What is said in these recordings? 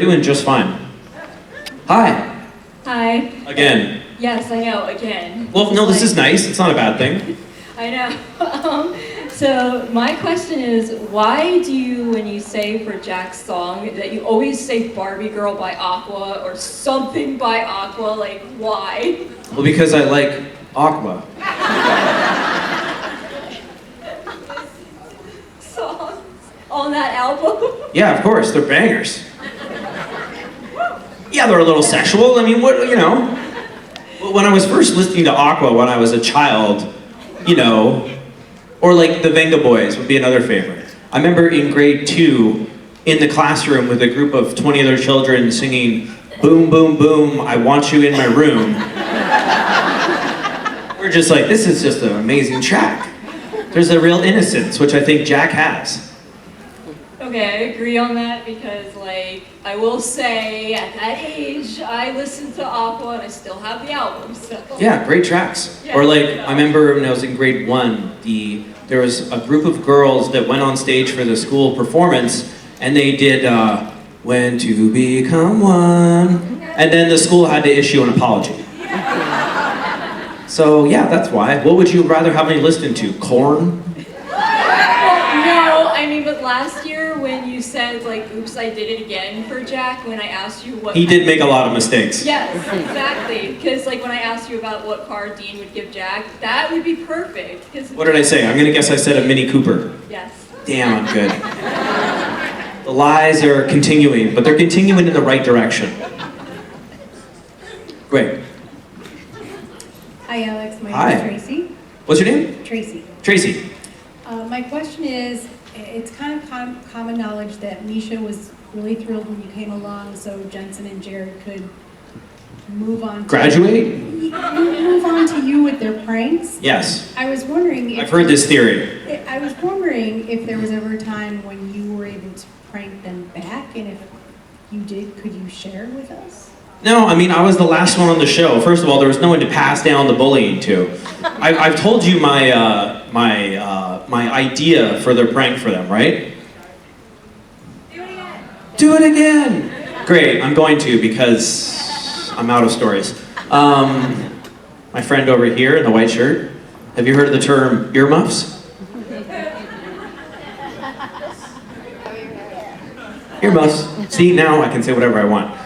Doing just fine. Hi. Hi. Again. Yes, I know, again. Well, no, this is nice. It's not a bad thing. I know. So my question is, why do you, when you say for Jack's song, that you always say Barbie Girl by Aqua or something by Aqua? Like, why? Well, because I like Aqua. Songs on that album? Yeah, of course. They're bangers. Yeah, they're a little sexual. I mean, what, you know. When I was first listening to Aqua when I was a child, you know, or like the Venga Boys would be another favorite. I remember in grade 2, in the classroom with a group of 20 other children singing, "Boom, boom, boom, I want you in my room." We're just like, this is just an amazing track. There's a real innocence, which I think Jack has. Okay, I agree on that because, like, I will say, at that age, I listened to Aqua and I still have the album, so. Yeah, great tracks. Yeah, Or like, I remember when I was in grade 1, there was a group of girls that went on stage for the school performance, and they did "When to Become One," and then the school had to issue an apology. So yeah, that's why. What would you rather have me listen to? Korn? No, I mean, but last year when you said, like, oops, I did it again for Jack, when I asked you what... He did make a lot of mistakes. Yes, exactly. Because, like, when I asked you about what car Dean would give Jack, that would be perfect. What did I say? I'm gonna guess I said a Mini Cooper. Yes. Damn, I'm good. The lies are continuing, but they're continuing in the right direction. Great. Hi Alex, my Hi. name is Tracy. What's your name? Tracy. Tracy. My question is, it's kind of common knowledge that Misha was really thrilled when you came along so Jensen and Jared could move on to... Graduate? Move on to you with their pranks. Yes. I was wondering if... I've heard this theory. I was wondering if there was ever a time when you were able to prank them back, and if you did, could you share with us? No, I mean, I was the last one on the show. First of all, there was no one to pass down the bullying to. I've told you my idea for their prank for them, right? Do it again. Do it again! Great, I'm going to because I'm out of stories. My friend over here in the white shirt, have you heard of the term earmuffs? Earmuffs. See, now I can say whatever I want.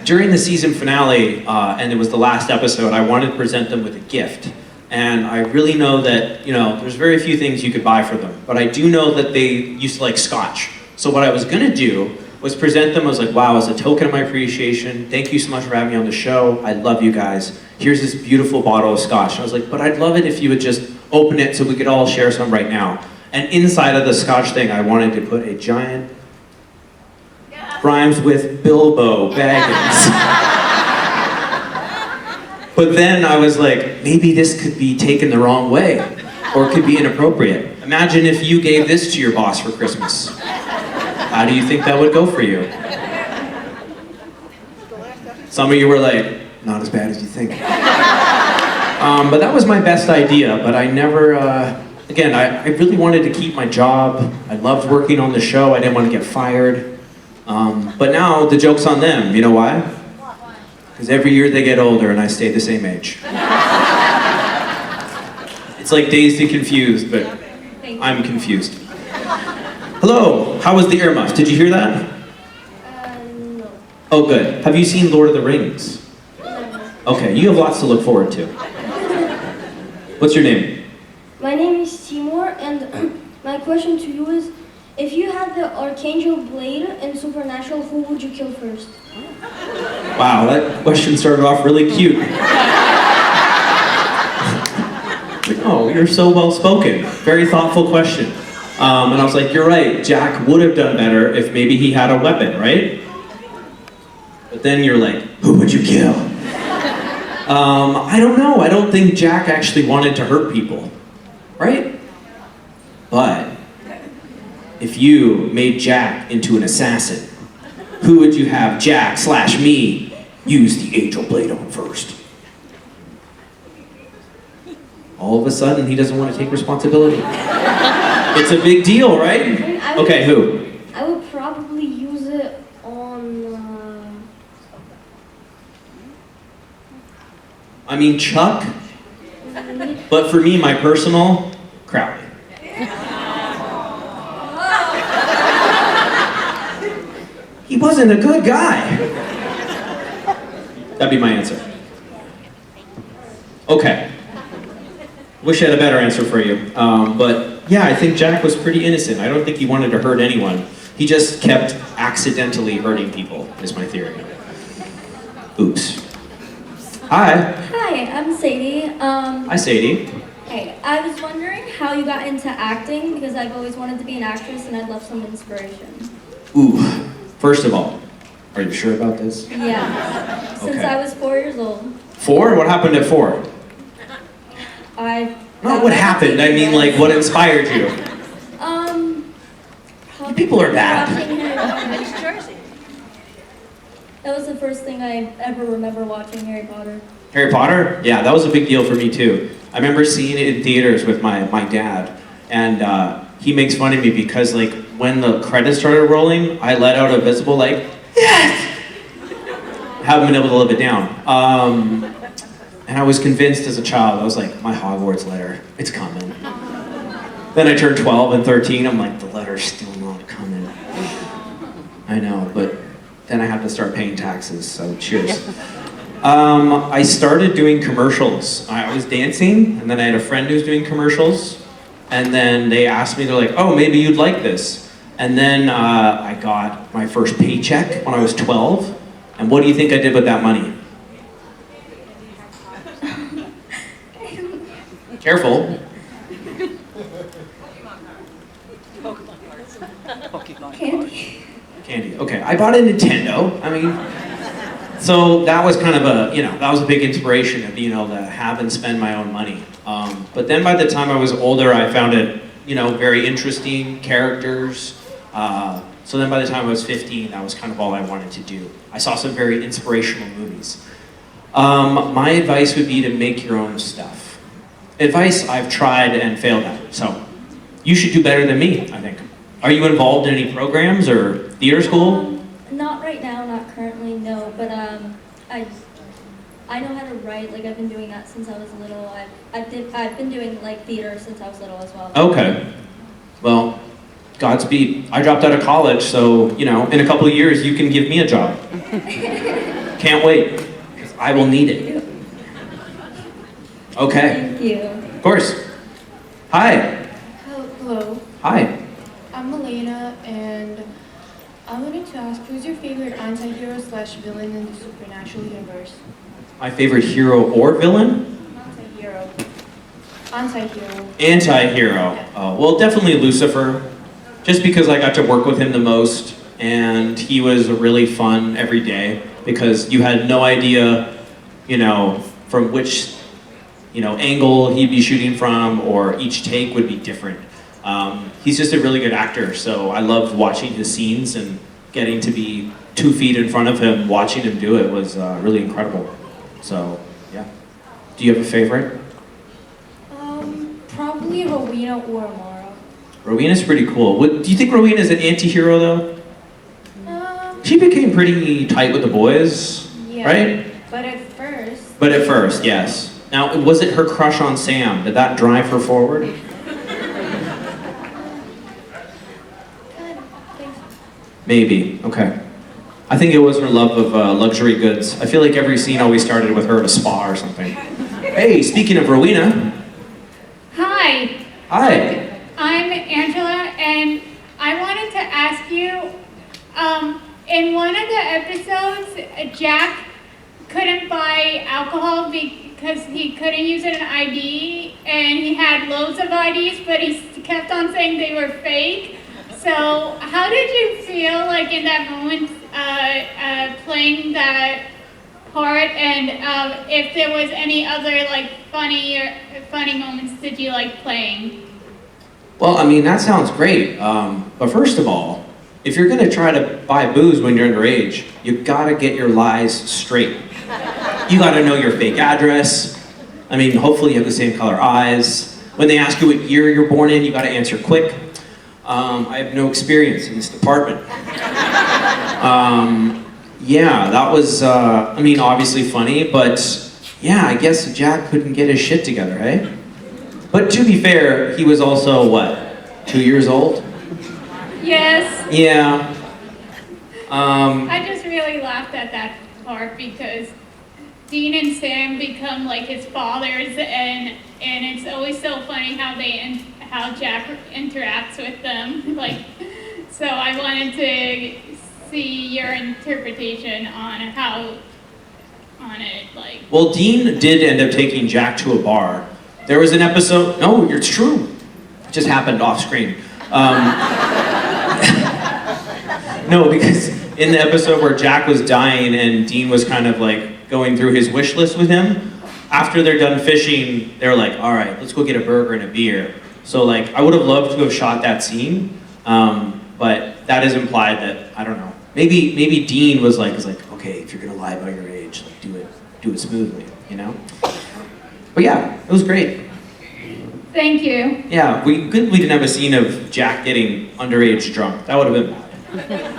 During the season finale, and it was the last episode, I wanted to present them with a gift. And I really know that, you know, there's very few things you could buy for them. But I do know that they used to like scotch. So what I was gonna do was present them. I was like, wow, as a token of my appreciation, thank you so much for having me on the show. I love you guys. Here's this beautiful bottle of scotch. And I was like, but I'd love it if you would just open it so we could all share some right now. And inside of the scotch thing, I wanted to put a giant rhymes with Bilbo Baggins. But then I was like, maybe this could be taken the wrong way, or it could be inappropriate. Imagine if you gave this to your boss for Christmas. How do you think that would go for you? Some of you were like, not as bad as you think. But that was my best idea, but I never, again, I really wanted to keep my job. I loved working on the show. I didn't want to get fired. But now the joke's on them. You know why? Because every year they get older and I stay the same age. It's like dazed and confused, but I'm confused. Hello, how was the earmuff? Did you hear that? No. Oh, good. Have you seen Lord of the Rings? No. Okay, you have lots to look forward to. What's your name? My name is Timur, and my question to you is, if you had the Archangel blade in Supernatural, who would you kill first? Wow, that question started off really cute. Oh, you're so well spoken. Very thoughtful question. And I was like, you're right, Jack would have done better if maybe he had a weapon, right? But then you're like, who would you kill? I don't know. I don't think Jack actually wanted to hurt people, right? But if you made Jack into an assassin, who would you have Jack/me use the angel blade on first? All of a sudden, he doesn't want to take responsibility. It's a big deal, right? Okay, who? I would probably use it I mean, Chuck. But for me, my personal, Crowley. He wasn't a good guy. That'd be my answer. Okay. Wish I had a better answer for you. But yeah, I think Jack was pretty innocent. I don't think he wanted to hurt anyone. He just kept accidentally hurting people, is my theory. Oops. Hi. Hi, I'm Sadie. Hi, Sadie. Hey, I was wondering how you got into acting because I've always wanted to be an actress and I'd love some inspiration. Ooh. First of all, are you sure about this? Yeah, since Okay. I was 4 years old. 4? What happened at 4? Not what happened, I mean like what inspired you. You people are bad. Watching Harry Potter. That was the first thing I ever remember watching Harry Potter. Harry Potter? Yeah, that was a big deal for me too. I remember seeing it in theaters with my dad, and he makes fun of me because like when the credits started rolling, I let out a visible like, yes! I haven't been able to live it down. And I was convinced as a child, I was like, my Hogwarts letter, it's coming. Then I turned 12 and 13, I'm like, the letter's still not coming. I know, but then I had to start paying taxes, so cheers. I started doing commercials. I was dancing, and then I had a friend who was doing commercials, and then they asked me, they're like, oh, maybe you'd like this. And then I got my first paycheck when I was 12, and what do you think I did with that money? Careful. Candy. Candy. Okay, I bought a Nintendo. I mean, so that was kind of a, that was a big inspiration of being able to have and spend my own money. But then by the time I was older, I found it, very interesting characters. So then by the time I was 15, that was kind of all I wanted to do. I saw some very inspirational movies. My advice would be to make your own stuff. Advice I've tried and failed at, so you should do better than me, I think. Are you involved in any programs or theater school? Not right now, not currently, no. But I know how to write. Like I've been doing that since I was little. I've been doing like theater since I was little as well. Okay. Well, Godspeed. I dropped out of college, so in a couple of years you can give me a job. Can't wait. 'Cause I will need it. Okay. Thank you. Of course. Hi. Hello, Hi. I'm Elena, and I wanted to ask, who's your favorite anti-hero slash villain in the supernatural universe? My favorite hero or villain? Anti-hero. Anti-hero. Anti-hero. Well, definitely Lucifer. Just because I got to work with him the most, and he was really fun every day because you had no idea, from which angle he'd be shooting from, or each take would be different. He's just a really good actor, so I loved watching his scenes, and getting to be 2 feet in front of him, watching him do it was really incredible. So, yeah. Do you have a favorite? Probably Rowena or Amara. Rowena's pretty cool. Do you think Rowena's an anti-hero, though? She became pretty tight with the boys, Yeah. right? But at first, But at first, yes. Now, was it her crush on Sam? Did that drive her forward? Maybe, okay. I think it was her love of luxury goods. I feel like every scene always started with her at a spa or something. Hey, speaking of Rowena. Hi, Hi. I'm Angela, and I wanted to ask you, in one of the episodes, Jack couldn't buy alcohol because he couldn't use an ID, and he had loads of IDs, but he kept on saying they were fake. So how did you feel like in that moment playing that part, and if there was any other like funny moments did you like playing? Well, I mean, that sounds great. But first of all, if you're gonna try to buy booze when you're underage, you gotta get your lies straight. You gotta know your fake address. I mean, hopefully you have the same color eyes. When they ask you what year you're born in, you gotta answer quick. I have no experience in this department. Yeah, that was, obviously funny, but yeah, I guess Jack couldn't get his shit together, eh? But to be fair, he was also, what, 2 years old? Yes. Yeah. I just really laughed at that part because Dean and Sam become like his fathers, and it's always so funny how Jack interacts with them. Like, so I wanted to see your interpretation on it. Like, Well, Dean did end up taking Jack to a bar. There was an episode, no, it's true. It just happened off screen. No, because in the episode where Jack was dying and Dean was kind of like going through his wish list with him, after they're done fishing, they're like, all right, let's go get a burger and a beer. So like, I would have loved to have shot that scene, but that is implied that, I don't know, maybe Dean was like, okay, if you're gonna lie about your age, like do it smoothly, you know? But yeah, it was great. thank you. Yeah, we didn't have a scene of Jack getting underage drunk. That would have been bad.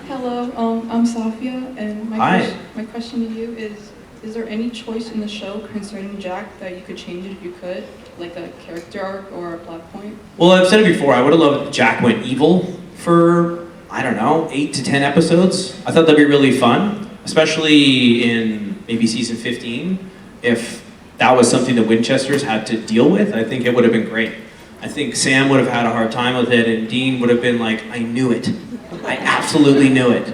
Hello, I'm Safia, and Hi. My question to you is there any choice in the show concerning Jack that you could change it if you could? Like a character arc or a plot point? Well, I've said it before, I would have loved if Jack went evil for, I don't know, 8 to 10 episodes. I thought that'd be really fun, especially in maybe season 15. If that was something the Winchesters had to deal with, I think it would have been great. I think Sam would have had a hard time with it, and Dean would have been like, I knew it. I absolutely knew it.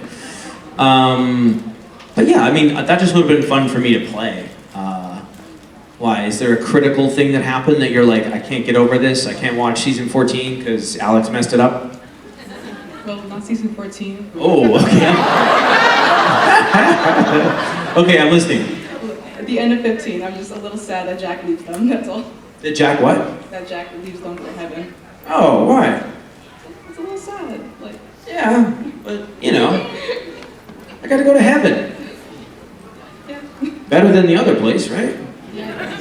But yeah, I mean, that just would have been fun for me to play. Why? Is there a critical thing that happened that you're like, I can't get over this, I can't watch season 14 because Alex messed it up? Well, not season 14. Oh, okay. Okay, I'm listening. At the end of 15, I'm just a little sad that Jack leaves them, that's all. Did Jack what? That Jack leaves them for heaven. Oh, why? It's a little sad, like... Yeah, but you know, I gotta go to heaven. Yeah. Better than the other place, right? Yeah.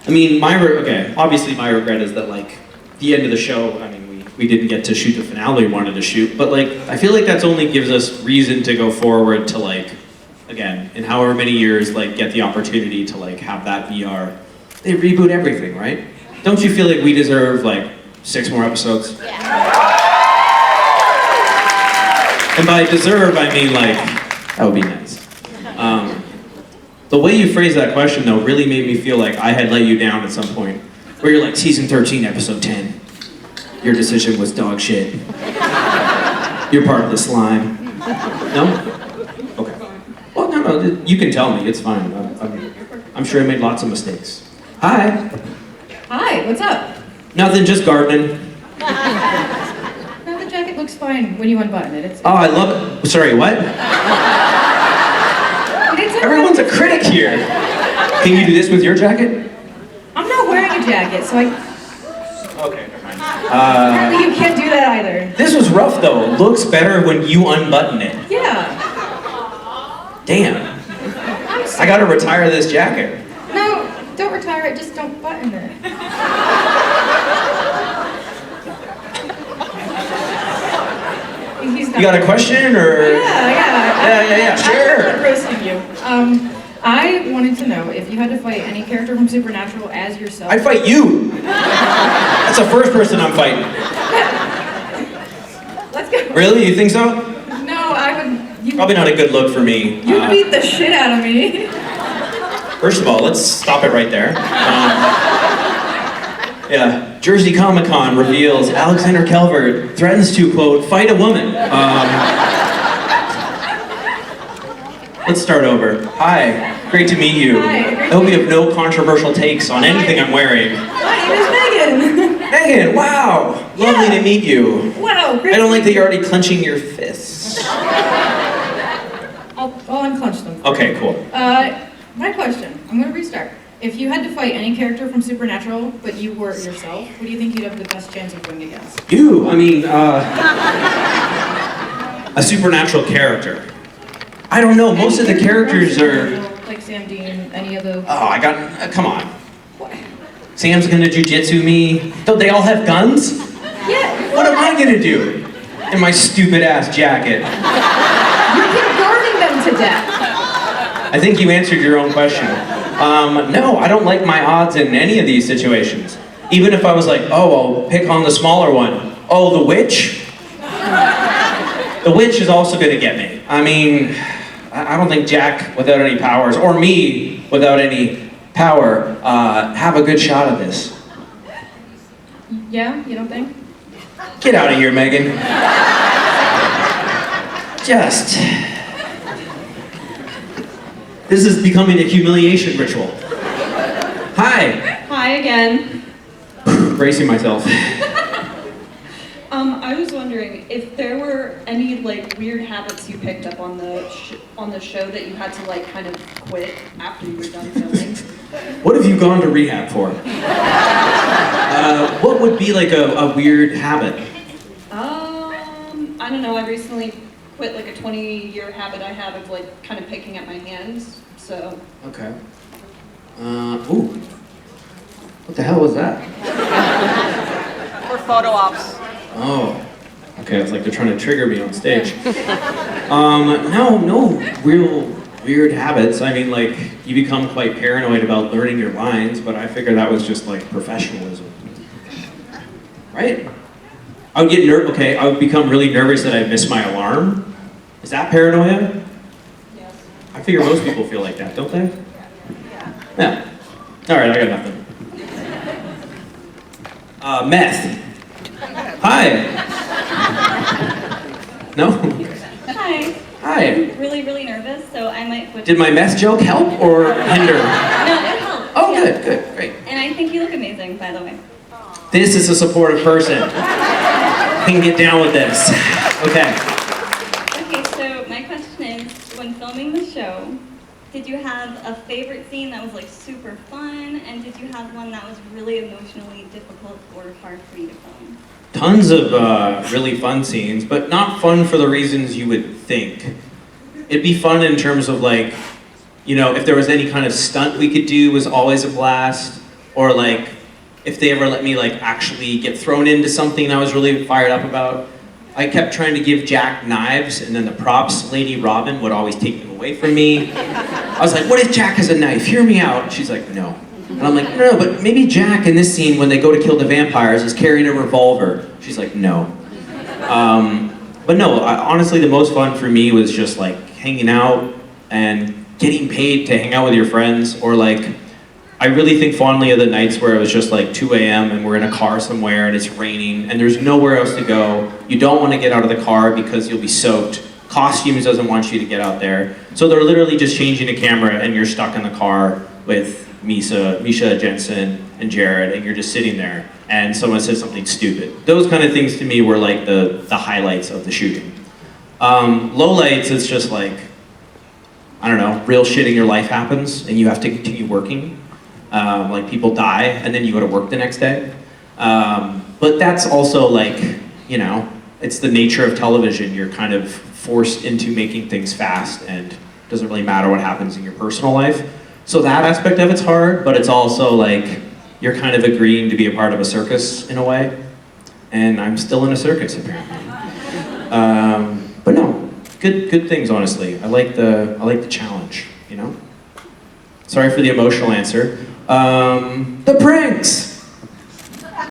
I mean, obviously my regret is that like, the end of the show, I mean, we didn't get to shoot the finale we wanted to shoot, but like, I feel like that's only gives us reason to go forward to like, again, in however many years, like, get the opportunity to like, have that VR. They reboot everything, right? Don't you feel like we deserve like, 6 more episodes? Yeah. And by deserve, I mean like, that would be nice. The way you phrased that question though really made me feel like I had let you down at some point. Where you're like, season 13, episode 10. Your decision was dog shit. You're part of the slime. No? Okay. Well, no, you can tell me, it's fine. I'm sure I made lots of mistakes. Hi. Hi, what's up? Nothing, just gardening. No, the jacket looks fine when you unbutton it. It's Oh, I love it. Sorry, what? Everyone's a critic here. Can you do this with your jacket? I'm not wearing a jacket, so I... Okay, never mind. Apparently you can't do that either. This was rough though. It looks better when you unbutton it. Yeah. Damn. I gotta retire this jacket. No, don't retire it, just don't button it. You got a question or? Yeah, sure. I'm roasting you. I wanted to know if you had to fight any character from Supernatural as yourself. I'd fight you. That's the first person I'm fighting. Let's go. Really? You think so? No, I would... You Probably not a good look for me. You beat the shit out of me. First of all, let's stop it right there. Yeah, Jersey Comic-Con reveals Alexander Calvert threatens to, quote, fight a woman. Let's start over. Hi, great to meet you. Hi. I hope you have no controversial takes on anything I'm wearing. My name is Megan. Megan, wow, lovely to meet you. Wow, great. I don't like that you're already clenching your fists. I'll unclench them. Okay, cool. My question, I'm gonna restart. If you had to fight any character from Supernatural, but you were yourself, who do you think you'd have the best chance of winning against? You, I mean, a supernatural character. I don't know, most of the characters are... Like Sam Dean, any of the... Oh, I got, come on. What? Sam's gonna jujitsu me. Don't they all have guns? Yeah. What am I gonna do? In my stupid ass jacket. You keep guarding them to death. I think you answered your own question. No, I don't like my odds in any of these situations. Even if I was like, oh, I'll pick on the smaller one. Oh, the witch? The witch is also gonna get me. I mean, I don't think Jack without any powers, or me without any power, have a good shot at this. Yeah, you don't think? Get out of here, Megan. This is becoming a humiliation ritual. Hi. Hi again. Bracing myself. I was wondering if there were any like weird habits you picked up on the show that you had to like kind of quit after you were done filming. What have you gone to rehab for? What would be like a weird habit? I don't know. I recently quit like a 20-year habit I have of like kind of picking at my hands. So. Okay. Ooh. What the hell was that? For photo ops. Oh. Okay, it's like they're trying to trigger me on stage. No real weird habits. I mean, like, you become quite paranoid about learning your lines, but I figured that was just like professionalism. Right? I would get I would become really nervous that I'd miss my alarm. Is that paranoia? Yes. I figure most people feel like that, don't they? Yeah. All right, I got nothing. Meth. Hi. No? Hi. Hi. I'm really nervous, so I might switch. Did my meth joke help or hinder? No, it helped. Oh, yeah. good, great. And I think you look amazing, by the way. This is a supportive person. Can get down with this. Okay. Okay, so my question is, when filming the show, did you have a favorite scene that was like super fun, and did you have one that was really emotionally difficult or hard for you to film? Tons of really fun scenes, but not fun for the reasons you would think. It'd be fun in terms of like, you know, if there was any kind of stunt we could do was always a blast, or like, if they ever let me like actually get thrown into something I was really fired up about. I kept trying to give Jack knives, and then the props lady, Robin, would always take them away from me. I was like, what if Jack has a knife? Hear me out. She's like, no. And I'm like, no, but maybe Jack in this scene when they go to kill the vampires is carrying a revolver. She's like, no. But no, honestly, the most fun for me was just like hanging out and getting paid to hang out with your friends, or like, I really think fondly of the nights where it was just like 2 a.m. and we're in a car somewhere and it's raining and there's nowhere else to go. You don't want to get out of the car because you'll be soaked. Costumes doesn't want you to get out there. So they're literally just changing the camera and you're stuck in the car with Misha, Jensen, and Jared, and you're just sitting there and someone says something stupid. Those kind of things to me were like the highlights of the shooting. Lowlights, it's just like, I don't know, real shit in your life happens and you have to continue working. Like people die and then you go to work the next day. But that's also like, you know, it's the nature of television. You're kind of forced into making things fast and it doesn't really matter what happens in your personal life. So that aspect of it's hard, but it's also like, you're kind of agreeing to be a part of a circus in a way. And I'm still in a circus apparently. But no, good things honestly. I like the challenge, you know? Sorry for the emotional answer. The pranks!